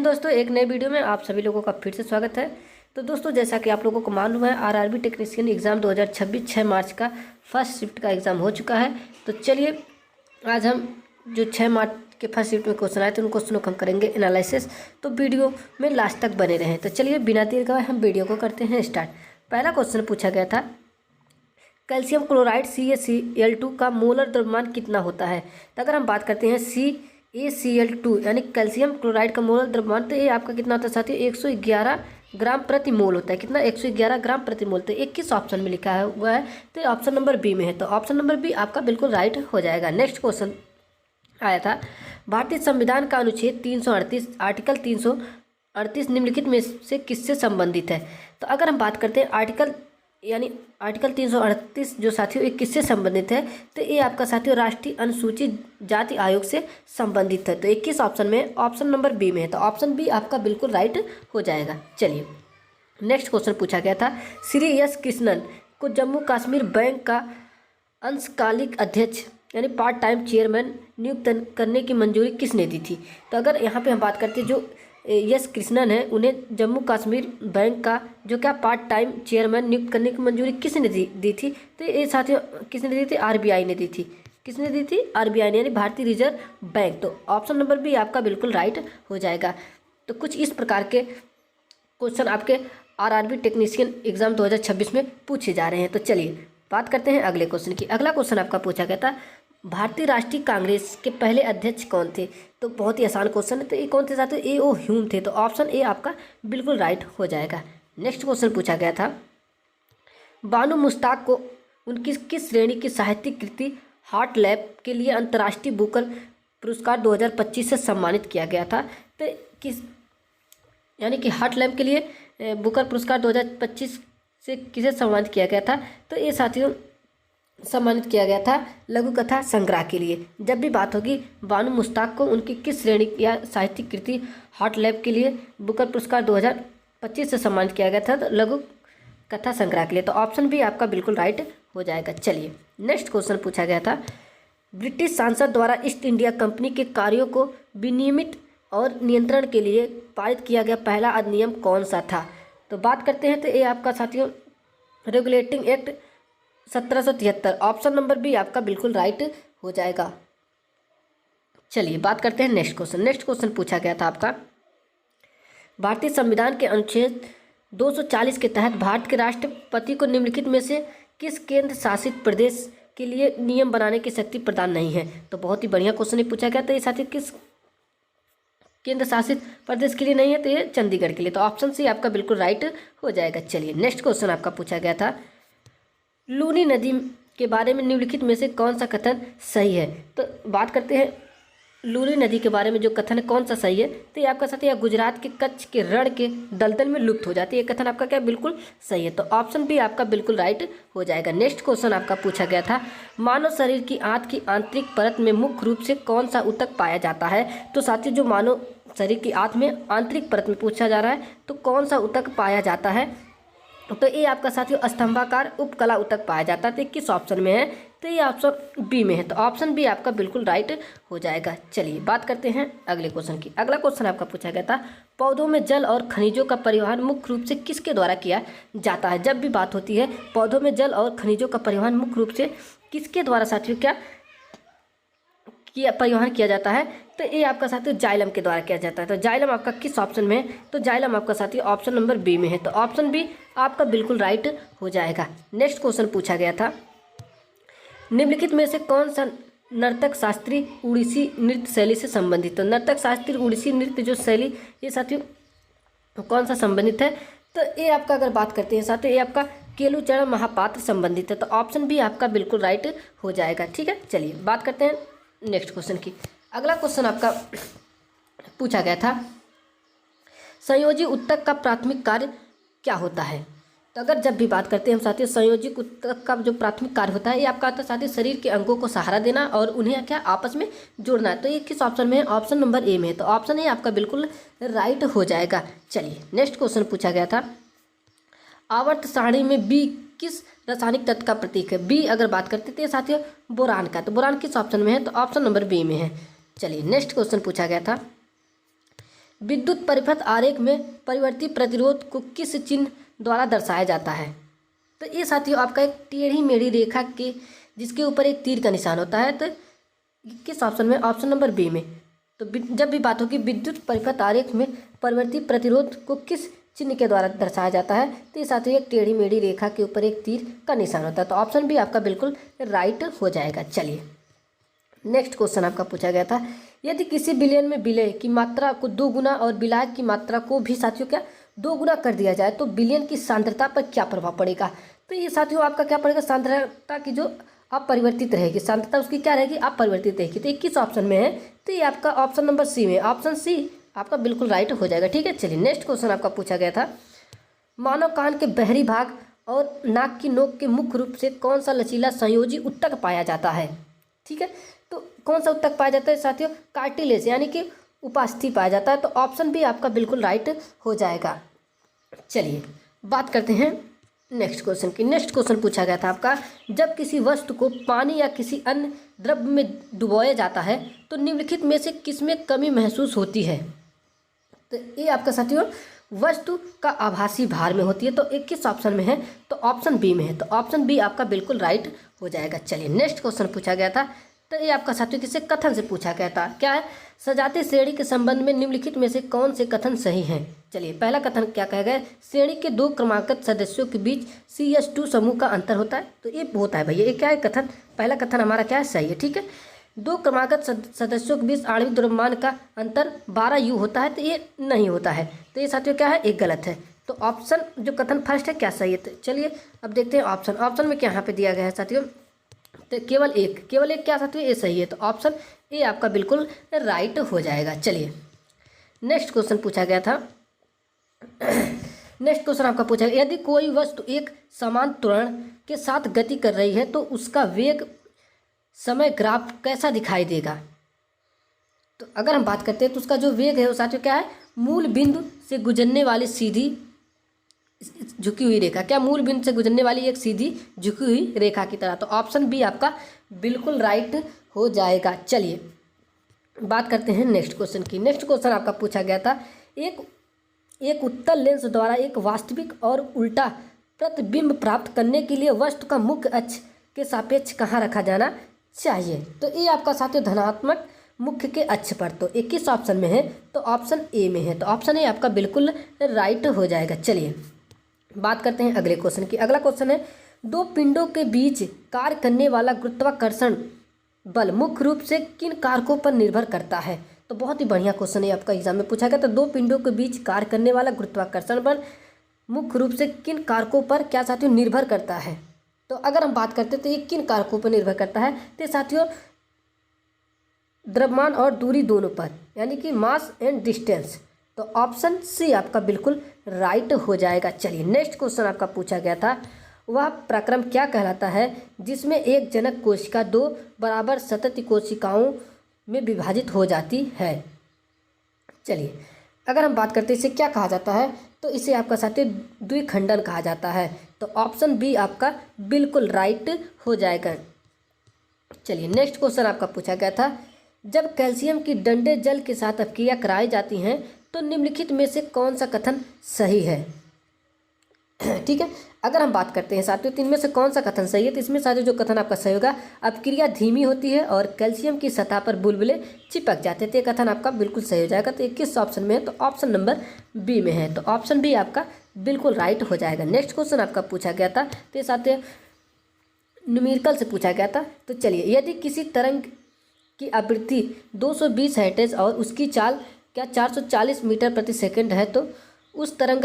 हिंद दोस्तों, एक नए वीडियो में आप सभी लोगों का फिर से स्वागत है। तो दोस्तों, जैसा कि आप लोगों को मालूम है, आरआरबी टेक्नीशियन एग्ज़ाम 2026 6 मार्च का फर्स्ट शिफ्ट का एग्ज़ाम हो चुका है। तो चलिए आज हम जो 6 मार्च के फर्स्ट शिफ्ट में क्वेश्चन आए थे उन क्वेश्चनों को हम करेंगे एनालिसिस। तो वीडियो में लास्ट तक बने रहें। तो चलिए बिना देर गवाए हम वीडियो को करते हैं स्टार्ट। पहला क्वेश्चन पूछा गया था, कैल्शियम क्लोराइड CaCl2 का मोलर द्रव्यमान कितना होता है। तो अगर हम बात करते हैं CaCl2 यानी कैल्शियम क्लोराइड का मोलर द्रव्यमान, तो ये आपका कितना होता है साथियों, 111 ग्राम प्रति मोल होता है। कितना, 111 ग्राम प्रति मोल। तो 21 ऑप्शन में लिखा हुआ है, तो ऑप्शन नंबर बी में है। तो ऑप्शन नंबर बी आपका बिल्कुल राइट हो जाएगा। नेक्स्ट क्वेश्चन आया था, भारतीय संविधान का अनुच्छेद 338 आर्टिकल 338 निम्नलिखित में से किससे संबंधित है। तो अगर हम बात करते हैं आर्टिकल 338 जो साथियों ये किससे संबंधित है, तो ये आपका साथियों राष्ट्रीय अनुसूचित जाति आयोग से संबंधित है। तो 21 ऑप्शन में ऑप्शन नंबर बी में है। तो ऑप्शन बी आपका बिल्कुल राइट हो जाएगा। चलिए नेक्स्ट क्वेश्चन पूछा गया था, श्री एस कृष्णन को जम्मू कश्मीर बैंक का अंशकालिक अध्यक्ष यानी पार्ट टाइम चेयरमैन नियुक्त करने की मंजूरी किसने दी थी। तो अगर यहाँ पे हम बात करते हैं, जो एस कृष्णन है उन्हें जम्मू कश्मीर बैंक का जो क्या पार्ट टाइम चेयरमैन नियुक्त करने की मंजूरी किसने दी थी। तो ये साथियों किसने दी थी, आरबीआई ने दी थी। किसने दी थी, आरबीआई ने, यानी भारतीय रिजर्व बैंक। तो ऑप्शन नंबर बी आपका बिल्कुल राइट हो जाएगा। तो कुछ इस प्रकार के क्वेश्चन आपके आरआरबी टेक्नीशियन एग्जाम 2026 में पूछे जा रहे हैं। तो चलिए बात करते हैं अगले क्वेश्चन की। अगला क्वेश्चन आपका पूछा गया था, भारतीय राष्ट्रीय कांग्रेस के पहले अध्यक्ष कौन थे। तो बहुत ही आसान क्वेश्चन है। तो ये कौन थे साथियों, A.O. ह्यूम थे। तो ऑप्शन ए आपका बिल्कुल राइट हो जाएगा। नेक्स्ट क्वेश्चन पूछा गया था, बानू मुश्ताक को उनकी किस श्रेणी की साहित्यिक कृति हार्ट लैब के लिए अंतर्राष्ट्रीय बुकर पुरस्कार 2025 से सम्मानित किया गया था। तो किस यानी कि हार्ट लैब के लिए बुकर पुरस्कार 2025 से किसे सम्मानित किया गया था। तो ये साथियों सम्मानित किया गया था लघु कथा संग्रह के लिए। जब भी बात होगी बानू मुश्ताक को उनकी किस श्रेणी या साहित्यिक कृति हार्ट लैब के लिए बुकर पुरस्कार 2025 से सम्मानित किया गया था, तो लघु कथा संग्रह के लिए। तो ऑप्शन भी आपका बिल्कुल राइट हो जाएगा। चलिए नेक्स्ट क्वेश्चन पूछा गया था, ब्रिटिश सांसद द्वारा ईस्ट इंडिया कंपनी के कार्यों को विनियमित और नियंत्रण के लिए पारित किया गया पहला अधिनियम कौन सा था। तो बात करते हैं, तो ये आपका साथियों regulating act 1773। Option number B आपका बिल्कुल राइट हो जाएगा। चलिए बात करते हैं नेक्स्ट क्वेश्चन। नेक्स्ट क्वेश्चन पूछा गया था आपका, भारतीय संविधान के अनुच्छेद 240 के तहत भारत के राष्ट्रपति को निम्नलिखित में से किस केंद्र शासित प्रदेश के लिए नियम बनाने की शक्ति प्रदान नहीं है। तो बहुत ही बढ़िया क्वेश्चन ही पूछा गया था। ये साथी किस केंद्र शासित प्रदेश के लिए नहीं है, तो ये चंडीगढ़ के लिए। तो ऑप्शन सी आपका बिल्कुल राइट हो जाएगा। चलिए नेक्स्ट क्वेश्चन आपका पूछा गया था, लूनी नदी के बारे में निम्नलिखित में से कौन सा कथन सही है। तो बात करते हैं लूनी नदी के बारे में जो कथन है कौन सा सही है। तो ये आपका साथ ही गुजरात के कच्छ के रण के दलदल में लुप्त हो जाती है। ये कथन आपका क्या बिल्कुल सही है। तो ऑप्शन भी आपका बिल्कुल राइट हो जाएगा। नेक्स्ट क्वेश्चन आपका पूछा गया था, मानव शरीर की आंत की आंतरिक परत में मुख्य रूप से कौन सा ऊतक पाया जाता है। तो साथियों जो मानव शरीर की आंत में आंतरिक परत में पूछा जा रहा है, तो कौन सा ऊतक पाया जाता है। तो ये आपका साथियों स्तंभाकार उपकला ऊतक पाया जाता है। तो किस ऑप्शन में है, तो ये ऑप्शन बी में है। तो ऑप्शन बी आपका बिल्कुल राइट हो जाएगा। चलिए बात करते हैं अगले क्वेश्चन की। अगला क्वेश्चन आपका पूछा गया था, पौधों में जल और खनिजों का परिवहन मुख्य रूप से किसके द्वारा किया जाता है। जब भी बात होती है पौधों में जल और खनिजों का परिवहन मुख्य रूप से किसके द्वारा साथियों परिवहन किया जाता है, तो ये आपका साथियों जाइलम के द्वारा किया जाता है। तो जाइलम आपका किस ऑप्शन में है, तो जाइलम आपका साथियों ऑप्शन नंबर बी में है। तो ऑप्शन बी आपका बिल्कुल राइट हो जाएगा। नेक्स्ट क्वेश्चन पूछा गया था, निम्नलिखित में से कौन सा नर्तक शास्त्रीय उड़ीसी नृत्य शैली से संबंधित। तो नर्तक शास्त्रीय उड़ीसी नृत्य जो शैली ये साथियों कौन सा संबंधित है। तो ये आपका अगर बात करते हैं साथियों, ये आपका केलुचरण महापात्र संबंधित है। तो ऑप्शन बी आपका बिल्कुल राइट हो जाएगा। ठीक है, चलिए बात करते हैं नेक्स्ट क्वेश्चन की। अगला क्वेश्चन आपका पूछा गया था, संयोजी ऊतक का प्राथमिक कार्य क्या होता है। तो अगर जब भी बात करते हैं हम साथियों संयोजी ऊतक का जो प्राथमिक कार्य होता है, ये आपका आता है साथियों शरीर के अंगों को सहारा देना और उन्हें क्या आपस में जोड़ना है। तो ये किस ऑप्शन में है, ऑप्शन नंबर ए में है। तो ऑप्शन ए आपका बिल्कुल राइट हो जाएगा। चलिए नेक्स्ट क्वेश्चन पूछा गया था, आवर्त सारणी में बी किस रासायनिक तत्व का प्रतीक है। बी अगर बात करते थे साथियों बोरान का। तो बोरान किस ऑप्शन में है, तो ऑप्शन नंबर बी में है। चलिए नेक्स्ट क्वेश्चन पूछा गया था, विद्युत परिपथ आरेख में परिवर्ती प्रतिरोध को किस चिन्ह द्वारा दर्शाया जाता है? तो ये साथियों आपका एक टेढ़ी मेढ़ी रेखा के जिसके ऊपर एक तीर का निशान होता है। तो किस ऑप्शन में? ऑप्शन नंबर बी में। तो जब भी बात होगी विद्युत परिपथ आरेख में परिवर्ती प्रतिरोध को किस चिन्ह के द्वारा दर्शाया जाता है, तो ये साथियों एक टेढ़ी मेढ़ी रेखा के ऊपर एक तीर का निशान होता है। तो ऑप्शन बी आपका बिल्कुल राइट हो जाएगा। चलिए नेक्स्ट क्वेश्चन आपका पूछा गया था, यदि किसी विलयन में विलय की मात्रा को 2 गुना और विलायक की मात्रा को भी साथियों क्या 2 गुना कर दिया जाए तो विलयन की सांद्रता पर क्या प्रभाव पड़ेगा? तो ये साथियों आपका क्या पड़ेगा? सांद्रता की जो अपरिवर्तित रहेगी, सांद्रता उसकी क्या रहेगी? अपरिवर्तित रहेगी। तो ये किस ऑप्शन में है? तो ये आपका ऑप्शन नंबर सी में, ऑप्शन सी आपका बिल्कुल राइट हो जाएगा। ठीक है, चलिए नेक्स्ट क्वेश्चन आपका पूछा गया था, मानव कान के बाहरी भाग और नाक की नोक के मुख्य रूप से कौन सा लचीला संयोजी ऊतक पाया जाता है? ठीक है, तो कौन सा ऊतक पाया जाता है साथियों? कार्टिलेज यानी कि उपास्थि पाया जाता है। तो ऑप्शन भी आपका बिल्कुल राइट हो जाएगा। चलिए बात करते हैं नेक्स्ट क्वेश्चन की। नेक्स्ट क्वेश्चन पूछा गया था आपका, जब किसी वस्तु को पानी या किसी अन्य द्रव्य में डुबोया जाता है तो निम्नलिखित में से किसमें कमी महसूस होती है? तो ये आपका साथियों वस्तु का आभासी भार में होती है। तो एक किस ऑप्शन में है? तो ऑप्शन बी में है। तो ऑप्शन बी आपका बिल्कुल राइट हो जाएगा। चलिए नेक्स्ट क्वेश्चन पूछा गया था, तो ये आपका साथियों किससे कथन से पूछा गया था। क्या है? सजातीय श्रेणी के संबंध में निम्नलिखित में से कौन से कथन सही हैं? चलिए पहला कथन क्या कहा गया? श्रेणी के 2 क्रमांकित सदस्यों के बीच CH2 समूह का अंतर होता है। तो ये होता है भैया, ये क्या है कथन? पहला कथन हमारा क्या है? सही है। ठीक है, 2 क्रमागत सदस्यों के बीच आणविक द्रव्यमान का अंतर 12 U होता है। तो ये नहीं होता है। तो ये साथियों क्या है? एक गलत है। तो ऑप्शन जो कथन फर्स्ट है क्या सही है? तो चलिए अब देखते हैं ऑप्शन में क्या यहाँ पे दिया गया है साथियों। तो केवल एक क्या साथियों? ये सही है। तो ऑप्शन ए आपका बिल्कुल राइट हो जाएगा। चलिए नेक्स्ट क्वेश्चन पूछा गया था। नेक्स्ट क्वेश्चन आपका पूछा गया, यदि कोई वस्तु एक समान त्वरण के साथ गति कर रही है तो उसका वेग समय ग्राफ कैसा दिखाई देगा? तो अगर हम बात करते हैं तो उसका जो वेग है वो साथियों क्या है? मूल बिंदु से गुजरने वाली सीधी झुकी हुई रेखा, क्या मूल बिंदु से गुजरने वाली एक सीधी झुकी हुई रेखा की तरह। तो ऑप्शन बी आपका बिल्कुल राइट हो जाएगा। चलिए बात करते हैं नेक्स्ट क्वेश्चन की। नेक्स्ट क्वेश्चन आपका पूछा गया था, एक उत्तल लेंस द्वारा एक वास्तविक और उल्टा प्रतिबिंब प्राप्त करने के लिए वस्तु का मुख्य अक्ष के सापेक्ष कहाँ रखा जाना चाहिए? तो ये आपका साथियों धनात्मक मुख्य के अक्ष पर। तो 21 ऑप्शन में है, तो ऑप्शन ए में है। तो ऑप्शन ए आपका बिल्कुल राइट हो जाएगा। चलिए बात करते हैं अगले क्वेश्चन की। अगला क्वेश्चन है, 2 पिंडों के बीच कार्य करने वाला गुरुत्वाकर्षण बल मुख्य रूप से किन कारकों पर निर्भर करता है? तो बहुत ही बढ़िया क्वेश्चन है, आपका एग्जाम में पूछा गया। तो 2 पिंडों के बीच कार्य करने वाला गुरुत्वाकर्षण बल मुख्य रूप से किन कारकों पर क्या साथियों निर्भर करता है? तो अगर हम बात करते हैं तो ये किन कारकों पर निर्भर करता है? तो साथियों द्रव्यमान और दूरी दोनों पर, यानी कि मास एंड डिस्टेंस। तो ऑप्शन सी आपका बिल्कुल राइट हो जाएगा। चलिए नेक्स्ट क्वेश्चन आपका पूछा गया था, वह प्रक्रम क्या कहलाता है जिसमें एक जनक कोशिका 2 बराबर सतत कोशिकाओं में विभाजित हो जाती है? चलिए अगर हम बात करते हैं इसे क्या कहा जाता है, तो इसे आपका साथियों द्विखंडन कहा जाता है। तो ऑप्शन बी आपका बिल्कुल राइट हो जाएगा। चलिए नेक्स्ट क्वेश्चन आपका पूछा गया था, जब कैल्शियम की डंडे जल के साथ अपक्रिया कराई जाती हैं तो निम्नलिखित में से कौन सा कथन सही है? ठीक है, अगर हम बात करते हैं साथियों तो इनमें से कौन सा कथन सही है? तो इसमें साथियों जो कथन आपका सही होगा, अपक्रिया धीमी होती है और कैल्शियम की सतह पर बुलबुले चिपक जाते हैं। तो ये कथन आपका बिल्कुल सही हो जाएगा। तो 21 ऑप्शन में है, तो ऑप्शन नंबर बी में है। तो ऑप्शन बी आपका बिल्कुल राइट हो जाएगा। नेक्स्ट क्वेश्चन आपका पूछा गया था, तो ये साथियों न्यूमेरिकल से पूछा गया था। तो चलिए, यदि किसी तरंग की आवृत्ति 220 हर्ट्ज और उसकी चाल क्या 440 मीटर प्रति सेकंड है तो उस तरंग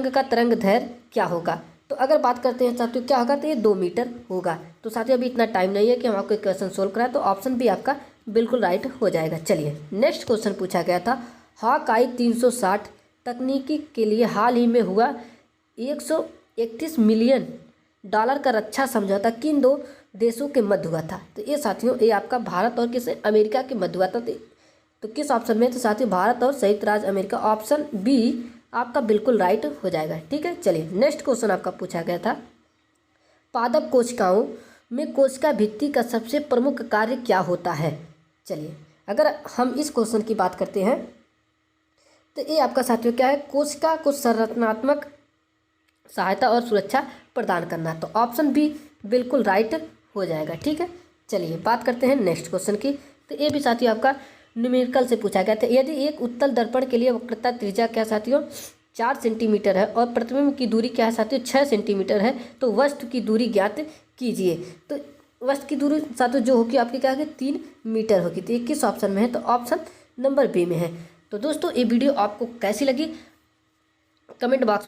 का तरंग दैर्घ्य क्या होगा? तो अगर बात करते हैं साथियों क्या होगा, तो ये 2 मीटर होगा। तो साथियों अभी इतना टाइम नहीं है कि हम आपको क्वेश्चन सोल्व कराएं। तो ऑप्शन बी आपका बिल्कुल राइट हो जाएगा। चलिए नेक्स्ट क्वेश्चन पूछा गया था, हॉकआई 360 तकनीकी के लिए हाल ही में हुआ $131 मिलियन का रक्षा समझौता किन 2 देशों के मध्य हुआ था? तो ये साथियों ये आपका भारत और किस अमेरिका के मध्य हुआ था। तो किस ऑप्शन में? तो साथियों भारत और संयुक्त राज्य अमेरिका। ऑप्शन बी आपका बिल्कुल राइट हो जाएगा। ठीक है, चलिए नेक्स्ट क्वेश्चन आपका पूछा गया था, पादप कोशिकाओं में कोशिका भित्ति का सबसे प्रमुख कार्य क्या होता है? चलिए अगर हम इस क्वेश्चन की बात करते हैं तो ये आपका साथियों क्या है, कोशिका को संरचनात्मक सहायता और सुरक्षा प्रदान करना। तो ऑप्शन बी बिल्कुल राइट हो जाएगा। ठीक है, चलिए बात करते हैं नेक्स्ट क्वेश्चन की। तो ये भी साथियों आपका न्यूमेरिकल से पूछा गया था। यदि एक उत्तल दर्पण के लिए वक्रता त्रिज्या क्या साथियों 4 सेंटीमीटर है और प्रतिबिंब की दूरी क्या है साथियों 6 सेंटीमीटर है, तो वस्तु की दूरी ज्ञात कीजिए। तो वस्तु की दूरी साथियों जो होगी आपकी क्या होगी 3 मीटर होगी। तो ये किस ऑप्शन में है, तो ऑप्शन नंबर बी में है। तो दोस्तों ये वीडियो आपको कैसी लगी कमेंट बॉक्स